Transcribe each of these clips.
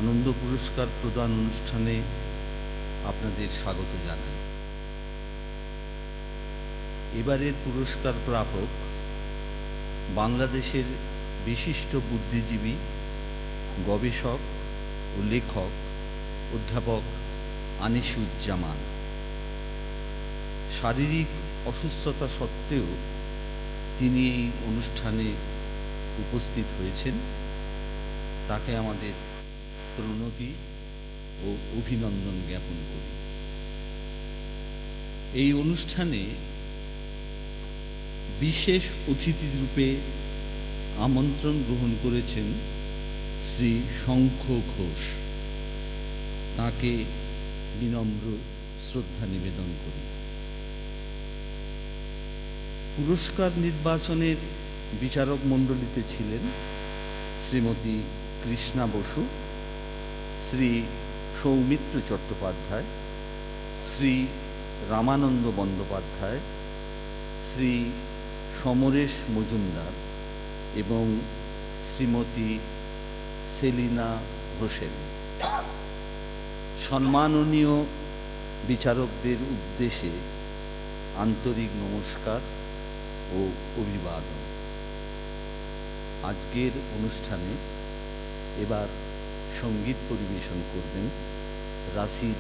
আনন্দ পুরস্কার প্রদান অনুষ্ঠানে আপনাদের স্বাগত জানাই। এবারের পুরস্কার প্রাপক বাংলাদেশের বিশিষ্ট বুদ্ধিজীবী, গবেষক ও লেখক অধ্যাপক আনিসুজ্জামান। শারীরিক অসুস্থতা সত্ত্বেও তিনি এই অনুষ্ঠানে উপস্থিত হয়েছেন। তাকে আমাদের প্রণতি ও অভিনন্দন জ্ঞাপন করি। এই অনুষ্ঠানে বিশেষ অতিথিরূপে আমন্ত্রণ গ্রহণ করেছেন শ্রী শঙ্খ ঘোষ। তাকে বিনম্র শ্রদ্ধা নিবেদন করি। পুরস্কার নির্বাচনের বিচারক মণ্ডলীতে ছিলেন শ্রীমতী কৃষ্ণা বসু, শ্রী সৌমিত্র চট্টোপাধ্যায়, শ্রী রামানন্দ বন্দ্যোপাধ্যায়, শ্রী সমরেশ মজুমদার এবং শ্রীমতী সেলিনা হোসেন। সম্মাননীয় বিচারকদের উদ্দেশ্যে আন্তরিক নমস্কার ও অভিবাদন। আজকের অনুষ্ঠানে এবার সঙ্গীত পরিবেশন করবেন রাশিদ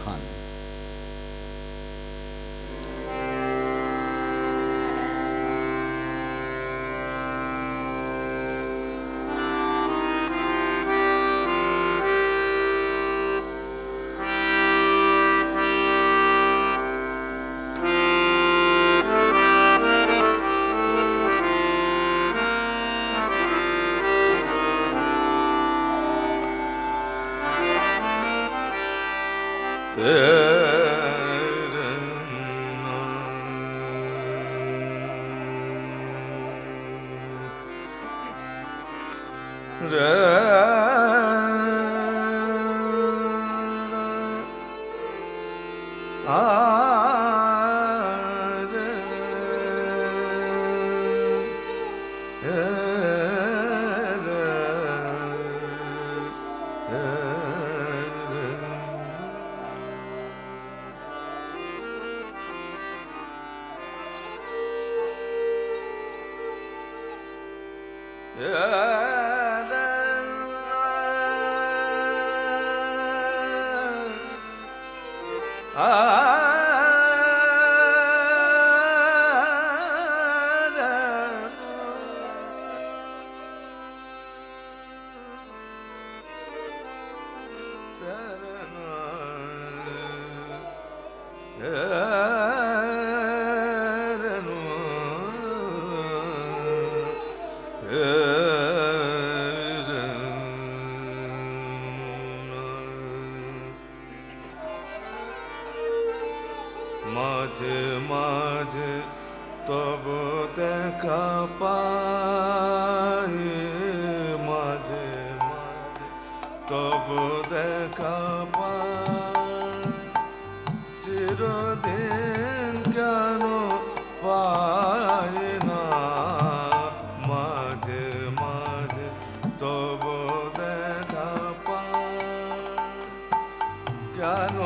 খান। মাঝে মাঝে তব দেখা পাই, মাঝে মাঝে তব দেখা পাই, চিরদিন কেন পাই না, মাঝে মাঝে তব দেখা পাই, কেন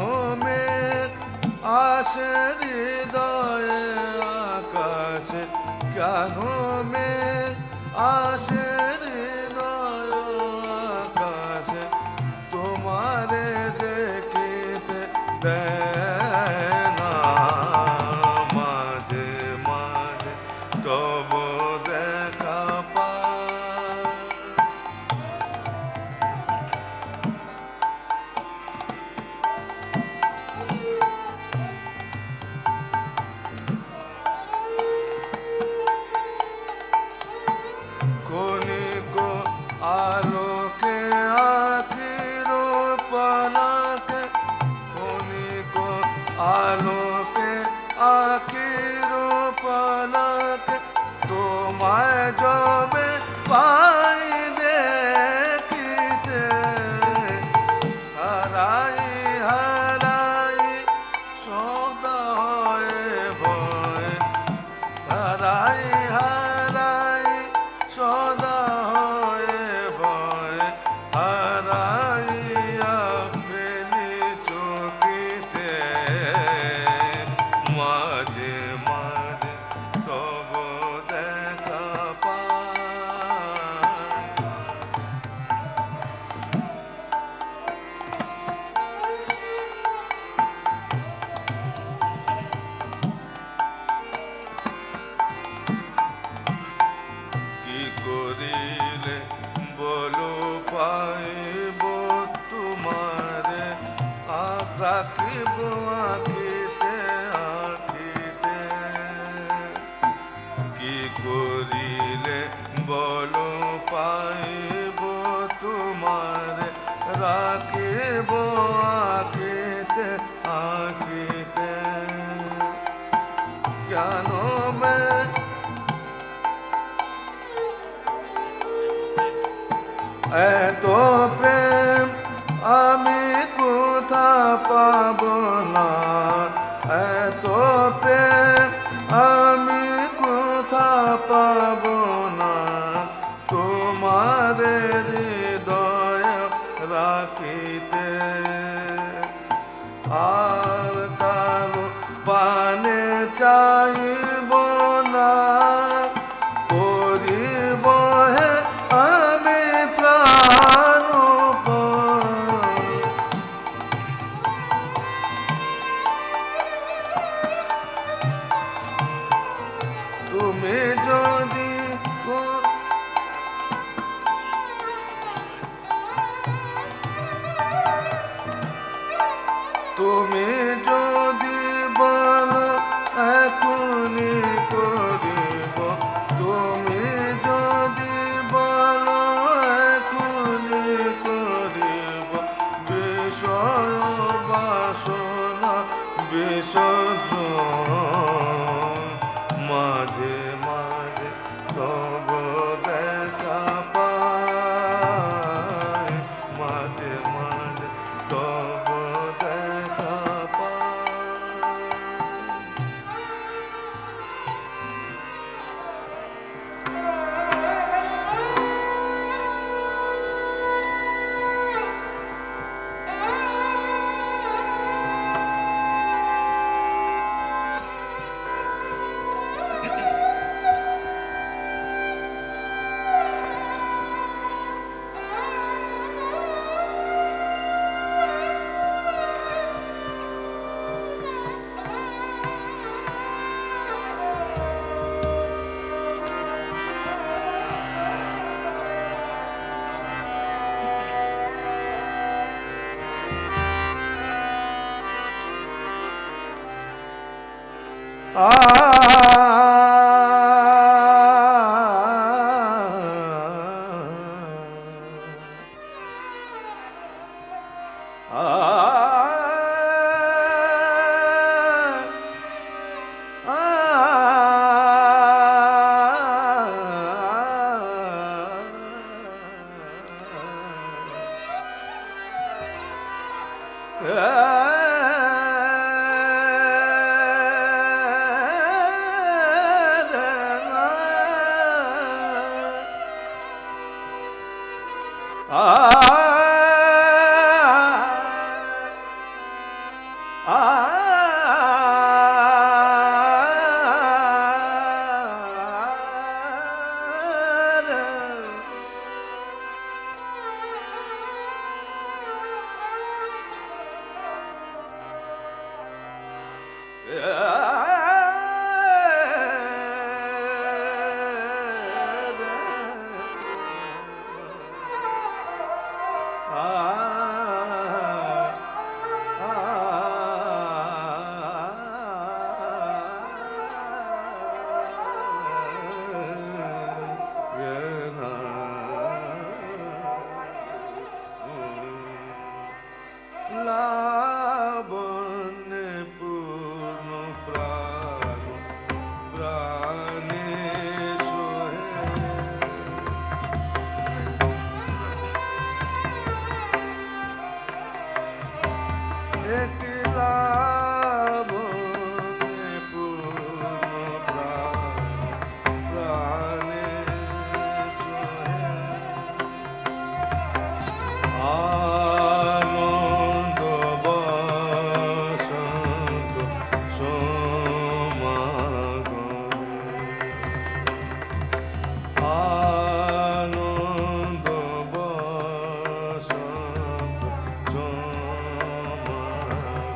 মেঘ আসে হৃদয়ে আকাশে, কেন মেঘ আসে হৃদয়ে আকাশে, তোমারে দেখিতে দেয় না, মাঝে মাঝে তব দেখা পাই। ক্ষণিক আলোকে আখির পালকে, ক্ষণিক রাখিব আঁখিতে আঁখিতে। কি করিলে বলো পাইব তোমারে রাখিব আঁখিতে আঁখিতে। কেন মে এত প্রেম আমি কোথা পাব না, এত প্রেম আমি কোথা পাব না, তোমার হৃদয় রাখিতে। আর কারো পানে চাইব না, করিব হে আমি প্রাণপণ। তুমি যদি তুমি যদি বলো এখনি করিব, তুমি যদি বলো এখনি করিব, বিষয় বাসনা বিসর্জন। মাঝে মাঝে তব দেখা পাই, মাঝে মাঝে তব দেখা পাই। লাবণ্যে পূর্ণ প্রাণ প্রাণে সোহে, একলা লাবণ্যে পূর্ণ প্রাণ প্রাণে সোহে। আনন্দ বসন্ত সমাগমে, আনন্দ বসন্ত সমাগমে।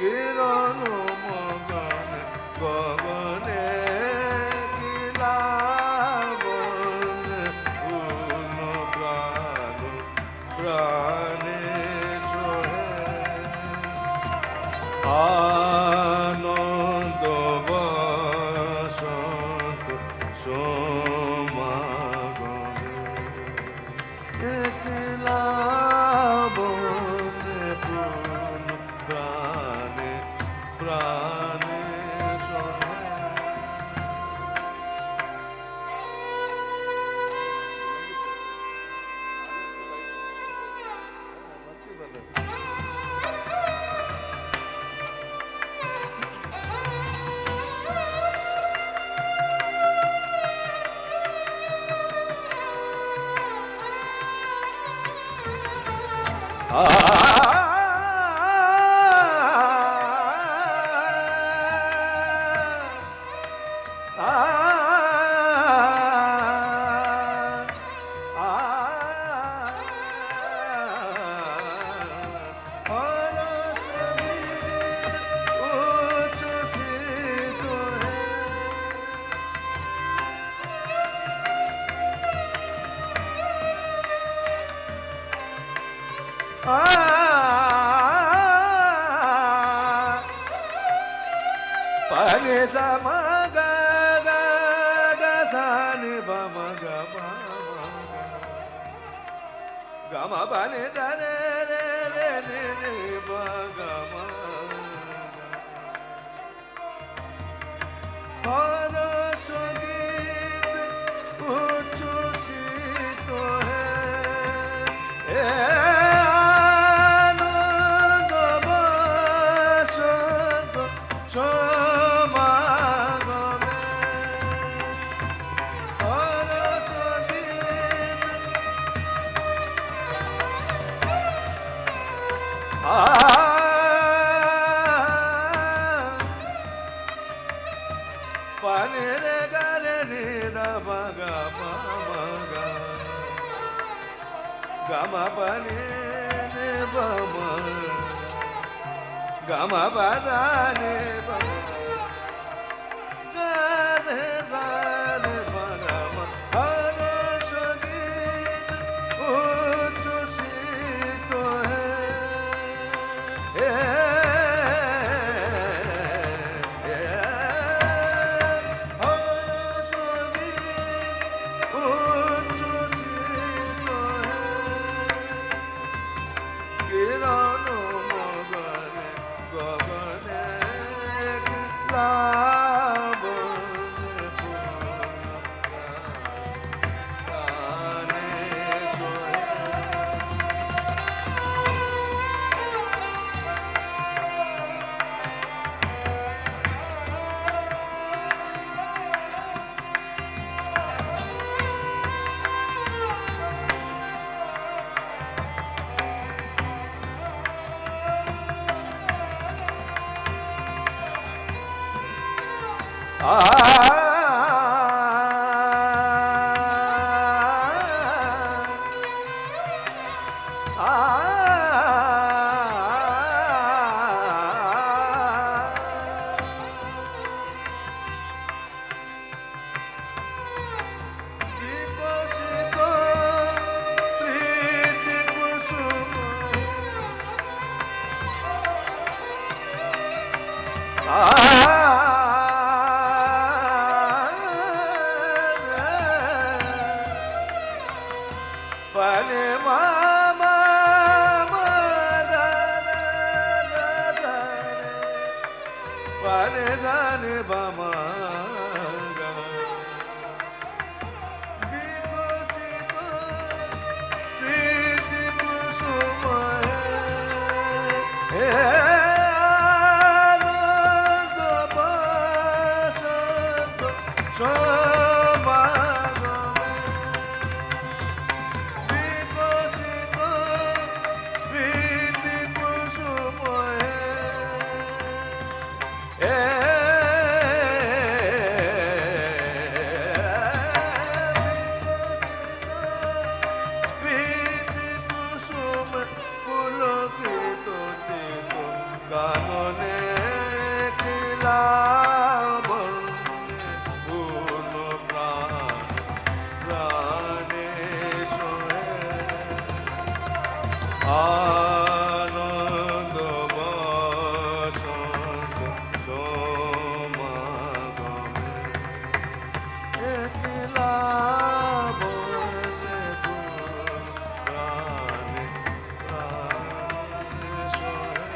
কিরণ মগনে গগনে কি লাবণ্যে পূর্ণ প্রাণ প্রাণে সোহে আনন্দ বসন্ত সমাগমে একলা বনে পূর্ণ প্রাণে প্রাণে সোহে Pani sama ga ga ga sa ni ba ma ga ba ma ga ma pa ni sa re re re ni ni ba ga ma ga संगीत उच्छ्वसित है आनंद बसंत समागमे हर संगीत pani re ga re ni da ba ga pa ma ga ma pa ni ni ba ma ga ma pa da ni ba ga re da ni ba ga ma har संगीत उच्छ्वसित है Pani ma ma ma da da da pani da ni ba ma ga vikasito priti kusuma hai anand basant samagame vikasito priti kusuma priti kusuma pulokito chito kanone লাবণ্যে পূর্ণ প্রাণ প্রাণে সোহে আনন্দ বসন্ত সমাগমে একলা বনে প্রাণে প্রাণে সোহে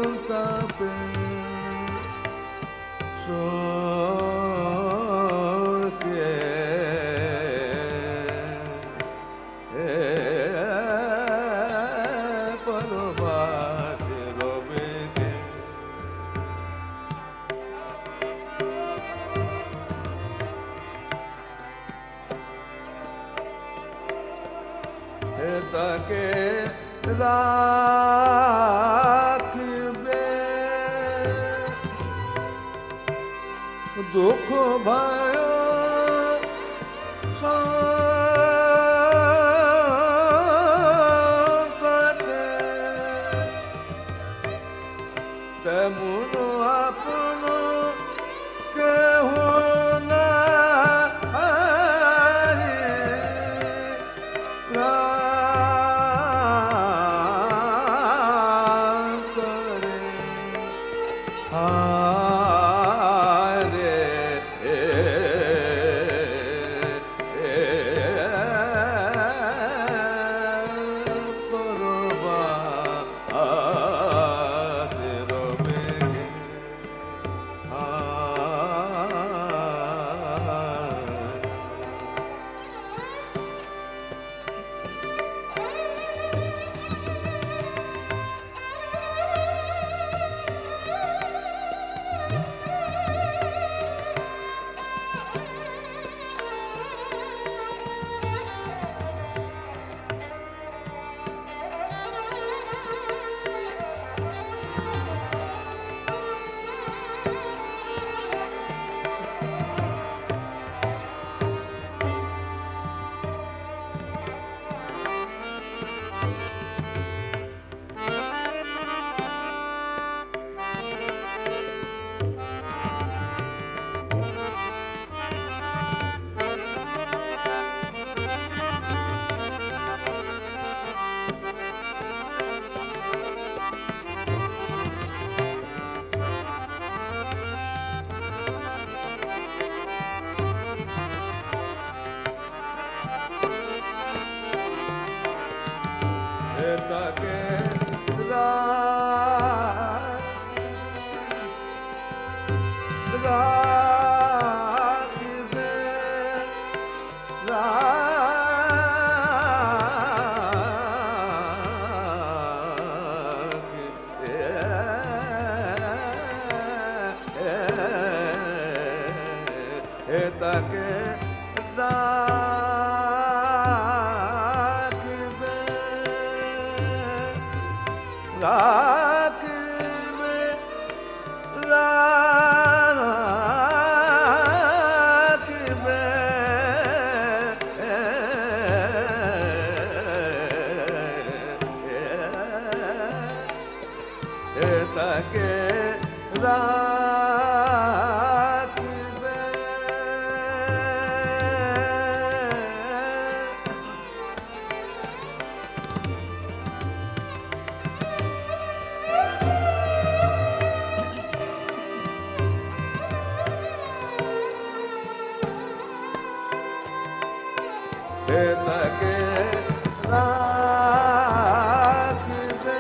সন্তাপে শোকে পরবাসে রবেকে তাকে রাখবে দুঃখ ভয় সংকটে তেমন আপন কেহ না প্রান্তরে পরবাসে রবেকে তাকে রাখবে তাকে রাখবে রাখবে তাকে রাখবে তাকে রাখবে রাখবে রাখবে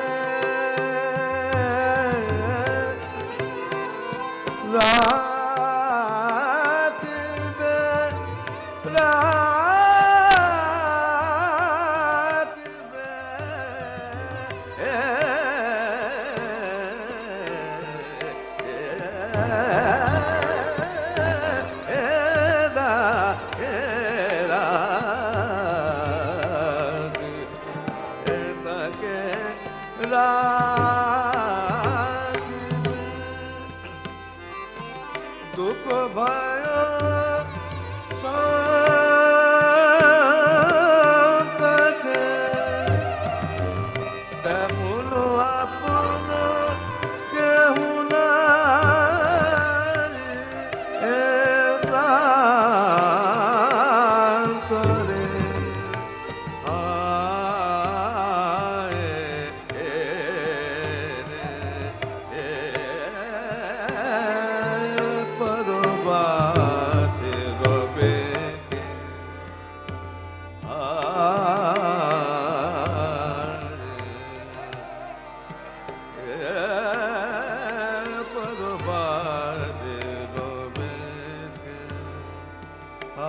কে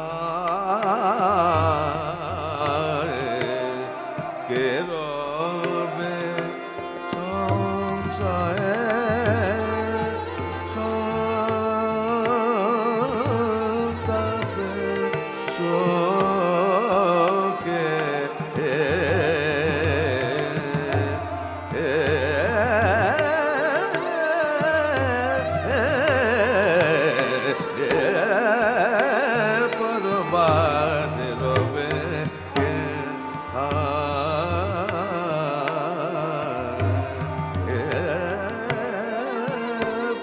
রবে সংশয়ে সন্তাপে শোকে পরবাসে রবে কে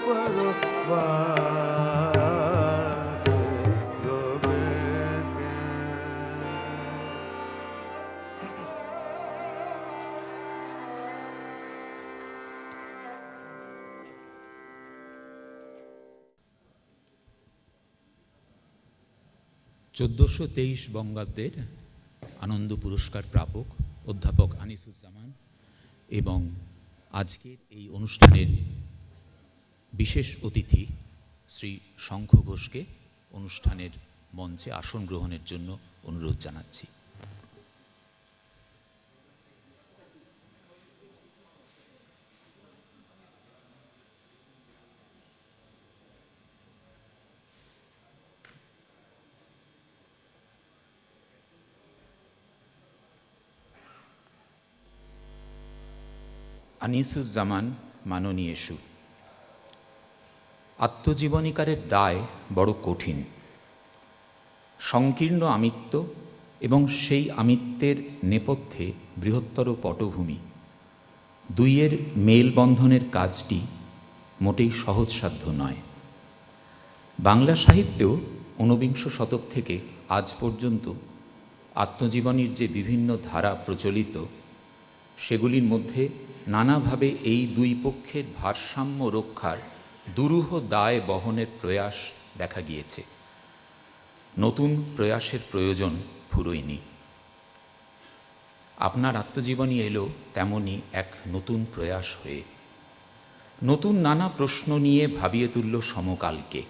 পরবাসে রবে কে। চোদ্দোশো 23 বঙ্গাব্দের আনন্দ পুরস্কার প্রাপক অধ্যাপক আনিসুজ্জামান এবং আজকের এই অনুষ্ঠানের বিশেষ অতিথি শ্রী শঙ্খ ঘোষকে অনুষ্ঠানের মঞ্চে আসন গ্রহণের জন্য অনুরোধ জানাচ্ছি। আনিসুজ্জামান মাননীয়েশু, আত্মজীবনীকারের দায় বড় কঠিন। সংকীর্ণ আমিত্ব এবং সেই আমিত্বের নেপথ্যে বৃহত্তর পটভূমি, দুইয়ের মেলবন্ধনের কাজটি মোটেই সহজসাধ্য নয়। বাংলা সাহিত্যেও ঊনবিংশ শতক থেকে আজ পর্যন্ত আত্মজীবনীর যে বিভিন্ন ধারা প্রচলিত, সেগুলির মধ্যে নানাভাবে এই দুই পক্ষের ভারসাম্য রক্ষার দুরূহ দায় বহনের প্রয়াস দেখা গিয়েছে। নতুন প্রয়াসের প্রয়োজন ফুরোয়নি। আপনার আত্মজীবনী এলো তেমনই এক নতুন প্রয়াস হয়ে। নতুন নানা প্রশ্ন নিয়ে ভাবিয়ে তুলল সমকালকে।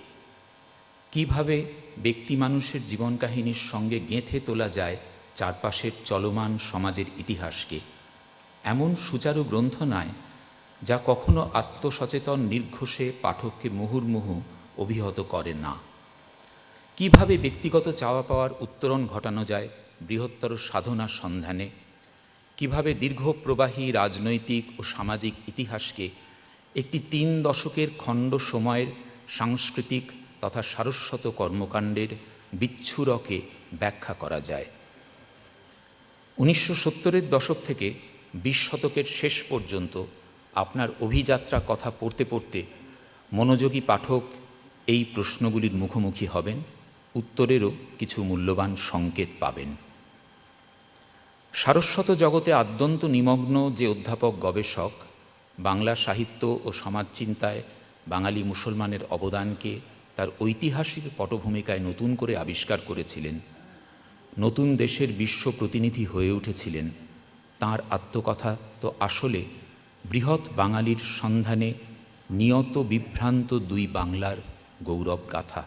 কিভাবে ব্যক্তি মানুষের জীবন কাহিনীর সঙ্গে গেঁথে তোলা যায় চারপাশের চলমান সমাজের ইতিহাসকে এমন সুচারু গ্রন্থ নয় যা কখনো আত্মসচেতন নির্ঘোষে পাঠককে মুহুর্মুহু অভিহত করে না। কিভাবে ব্যক্তিগত চাওয়া পাওয়ার উত্তরণ ঘটানো যায় বৃহত্তর সাধনার সন্ধানে, কিভাবে দীর্ঘপ্রবাহী রাজনৈতিক ও সামাজিক ইতিহাসকে একটি 3 দশকের খণ্ড সময়ের সাংস্কৃতিক তথা সারস্বত কর্মকাণ্ডের বিচ্ছুরকে ব্যাখ্যা করা যায়। 1970-এর দশক থেকে 20 শতকের শেষ পর্যন্ত আপনার অভিযাত্রা কথা পড়তে পড়তে মনোযোগী পাঠক এই প্রশ্নগুলির মুখোমুখি হবেন, উত্তরেরও কিছু মূল্যবান সংকেত পাবেন। সারস্বত জগতে আদ্যন্ত নিমগ্ন যে অধ্যাপক গবেষক বাংলা সাহিত্য ও সমাজচিন্তায় বাঙালি মুসলমানের অবদানকে তার ঐতিহাসিক পটভূমিকায় নতুন করে আবিষ্কার করেছিলেন, নতুন দেশের বিশ্ব প্রতিনিধি হয়ে উঠেছিলেন, তাঁর আত্মকথা তো আসলে বৃহৎ বাঙালির সন্ধানে নিয়ত বিভ্রান্ত দুই বাংলার গৌরব গাথা।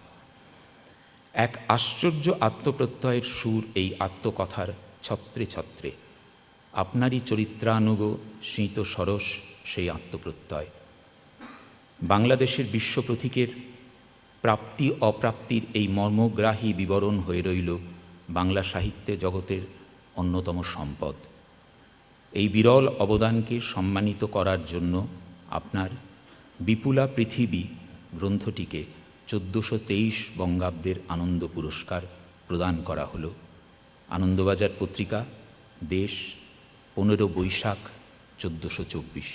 এক আশ্চর্য আত্মপ্রত্যয়ের সুর এই আত্মকথার ছত্রে ছত্রে। আপনারই চরিত্রানুগ স্মিত সরস সেই আত্মপ্রত্যয়। বাংলাদেশের বিশ্ব প্রতীকের প্রাপ্তি অপ্রাপ্তির এই মর্মগ্রাহী বিবরণ হয়ে রইল বাংলা সাহিত্যে জগতের অন্যতম সম্পদ। এই বিরল অবদানকে সম্মানিত করার জন্য আপনার বিপুলা পৃথিবী গ্রন্থটিকে 1423 বঙ্গাব্দের আনন্দ পুরস্কার প্রদান করা হলো। আনন্দবাজার পত্রিকা, দেশ, 15 বৈশাখ 1424।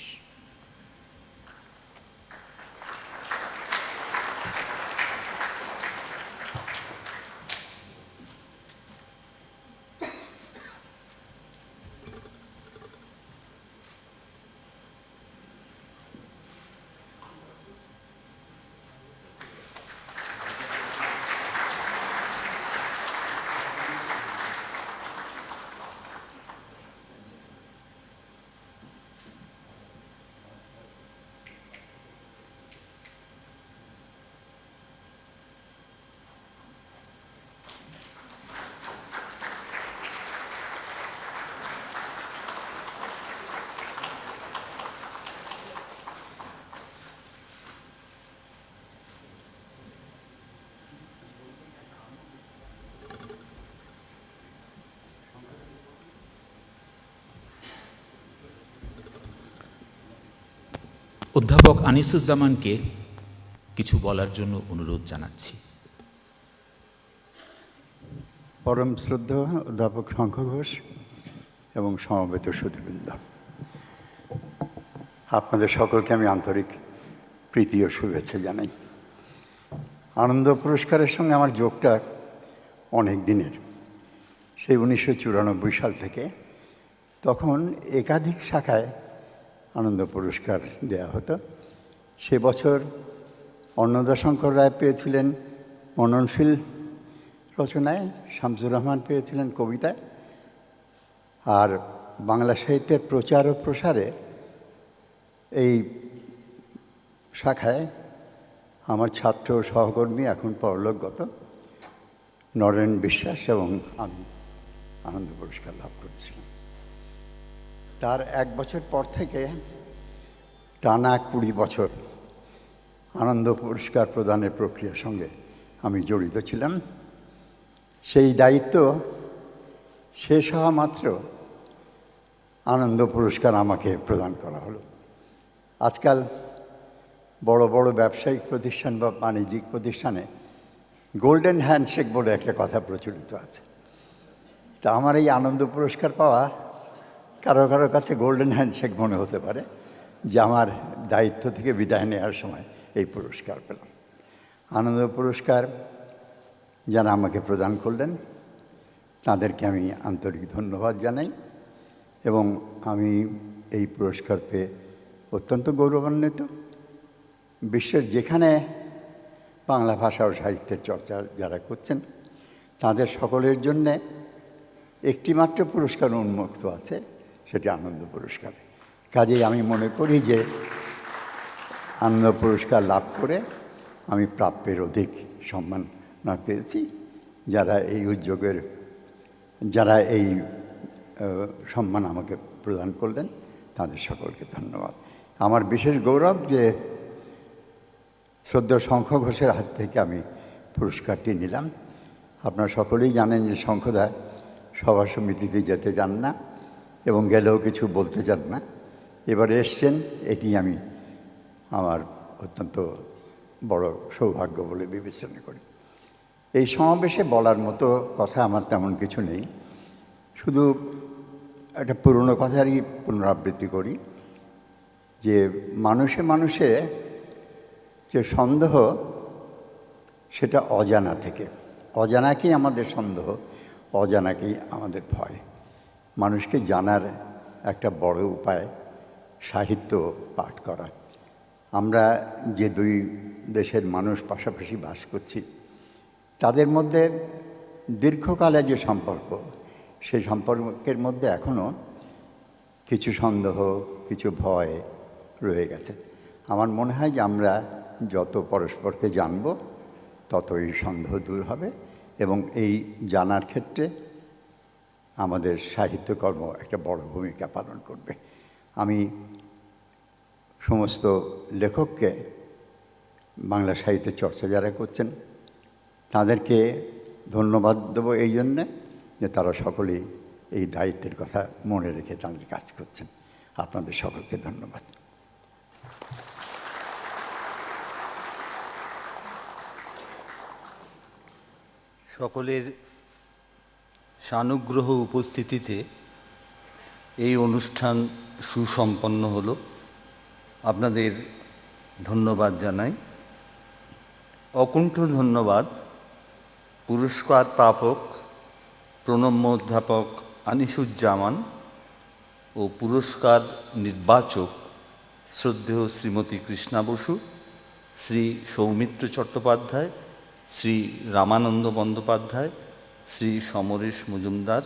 অধ্যাপক আনিসুজ্জামানকে কিছু বলার জন্য অনুরোধ জানাচ্ছি। পরম শ্রদ্ধেয় অধ্যাপক শঙ্খ ঘোষ এবং সমবেত সুধীবৃন্দ, আপনাদের সকলকে আমি আন্তরিক প্রীতি ও শুভেচ্ছা জানাই। আনন্দ পুরস্কারের সঙ্গে আমার যোগটা অনেক দিনের, সেই 1994 সাল থেকে। তখন একাধিক শাখায় আনন্দ পুরস্কার দেয়া হতো। সে বছর অন্নদাশঙ্কর রায় পেয়েছিলেন মননশীল রচনায়, শামসুর রহমান পেয়েছিলেন কবিতায়, আর বাংলা সাহিত্যের প্রচার ও প্রসারে এই শাখায় আমার ছাত্র সহকর্মী, এখন পরলোকগত নরেন বিশ্বাস এবং আমি আনন্দ পুরস্কার লাভ করেছিলাম। তার 1 বছর পর থেকে টানা 20 বছর আনন্দ পুরস্কার প্রদানের প্রক্রিয়ার সঙ্গে আমি জড়িত ছিলাম। সেই দায়িত্ব শেষ হওয়া মাত্র আনন্দ পুরস্কার আমাকে প্রদান করা হলো। আজকাল বড় বড় ব্যবসায়িক প্রতিষ্ঠান বা বাণিজ্যিক প্রতিষ্ঠানে গোল্ডেন হ্যান্ডশেক বলে একটা কথা প্রচলিত আছে। তা আমার এই আনন্দ পুরস্কার পাওয়া কারো কারো কাছে গোল্ডেন হ্যান্ডশেক মনে হতে পারে, যে আমার দায়িত্ব থেকে বিদায় নেওয়ার সময় এই পুরস্কার পেলাম। আনন্দ পুরস্কার যারা আমাকে প্রদান করলেন তাদেরকে আমি আন্তরিক ধন্যবাদ জানাই, এবং আমি এই পুরস্কার পেয়ে অত্যন্ত গৌরবান্বিত। বিশ্বের যেখানে বাংলা ভাষা ও সাহিত্যের চর্চা যারা করছেন তাদের সকলের জন্যে একটিমাত্র পুরস্কার উন্মুক্ত আছে, সেটি আনন্দ পুরস্কার। কাজেই আমি মনে করি যে আনন্দ পুরস্কার লাভ করে আমি প্রাপ্যের অধিক সম্মাননা পেয়েছি। যারা এই উদ্যোগের, যারা এই সম্মান আমাকে প্রদান করলেন তাদের সকলকে ধন্যবাদ। আমার বিশেষ গৌরব যে শ্রদ্ধেয় শঙ্খ ঘোষের হাত থেকে আমি পুরস্কারটি নিলাম। আপনারা সকলেই জানেন যে শঙ্খদা সভা সমিতিতে যেতে চান না এবং গেলেও কিছু বলতে চান না। এবারে এসছেন, এটি আমি আমার অত্যন্ত বড় সৌভাগ্য বলে বিবেচনা করি। এই সমাবেশে বলার মতো কথা আমার তেমন কিছু নেই, শুধু একটা পুরনো কথারই পুনরাবৃত্তি করি যে মানুষে মানুষে যে সন্দেহ, সেটা অজানা থেকে। অজানাকেই আমাদের সন্দেহ, অজানাকেই আমাদের ভয়। মানুষকে জানার একটা বড় উপায় সাহিত্য পাঠ করা। আমরা যে 2 দেশের মানুষ পাশাপাশি বাস করছি, তাদের মধ্যে দীর্ঘকালে যে সম্পর্ক, সেই সম্পর্কের মধ্যে এখনও কিছু সন্দেহ, কিছু ভয় রয়ে গেছে। আমার মনে হয় যে আমরা যত পরস্পরকে জানব তত এই সন্দেহ দূর হবে, এবং এই জানার ক্ষেত্রে আমাদের সাহিত্যকর্ম একটা বড় ভূমিকা পালন করবে। আমি সমস্ত লেখককে, বাংলা সাহিত্যের চর্চা যারা করছেন তাদেরকে ধন্যবাদ দেবো এই জন্যে যে তারা সকলেই এই দায়িত্বের কথা মনে রেখে তাদের কাজ করছেন। আপনাদের সকলকে ধন্যবাদ। সকলের সানুগ্রহ উপস্থিতিতে এই অনুষ্ঠান সুসম্পন্ন হলো। আপনাদের ধন্যবাদ জানাই। অকুণ্ঠ ধন্যবাদ পুরস্কার প্রাপক প্রণম্য অধ্যাপক আনিসুজ্জামান ও পুরস্কার নির্বাচক শ্রদ্ধেয় শ্রীমতী কৃষ্ণা বসু, শ্রী সৌমিত্র চট্টোপাধ্যায়, শ্রী রামানন্দ বন্দ্যোপাধ্যায়, শ্রী সমরেশ মজুমদার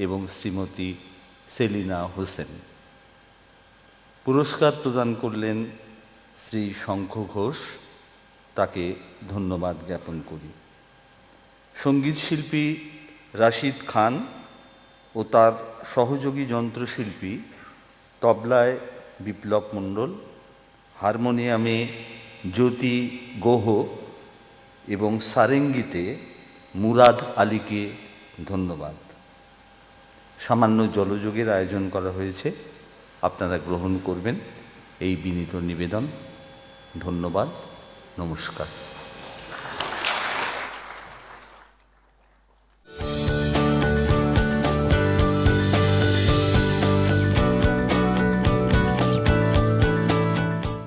এবং শ্রীমতী সেলিনা হোসেন। পুরস্কার প্রদান করলেন শ্রী শঙ্খ ঘোষ, তাকে ধন্যবাদ জ্ঞাপন করি। সঙ্গীত শিল্পী রাশিদ খান ও তার সহযোগী যন্ত্রশিল্পী তবলায় বিপ্লব মণ্ডল, হারমোনিয়ামে জ্যোতি গোহ এবং সারেঙ্গিতে মুরাদ আলীকে ধন্যবাদ। সামান্য জলযোগের আয়োজন করা হয়েছে, আপনারা গ্রহণ করবেন। এই বিনীত নিবেদন। ধন্যবাদ, নমস্কার।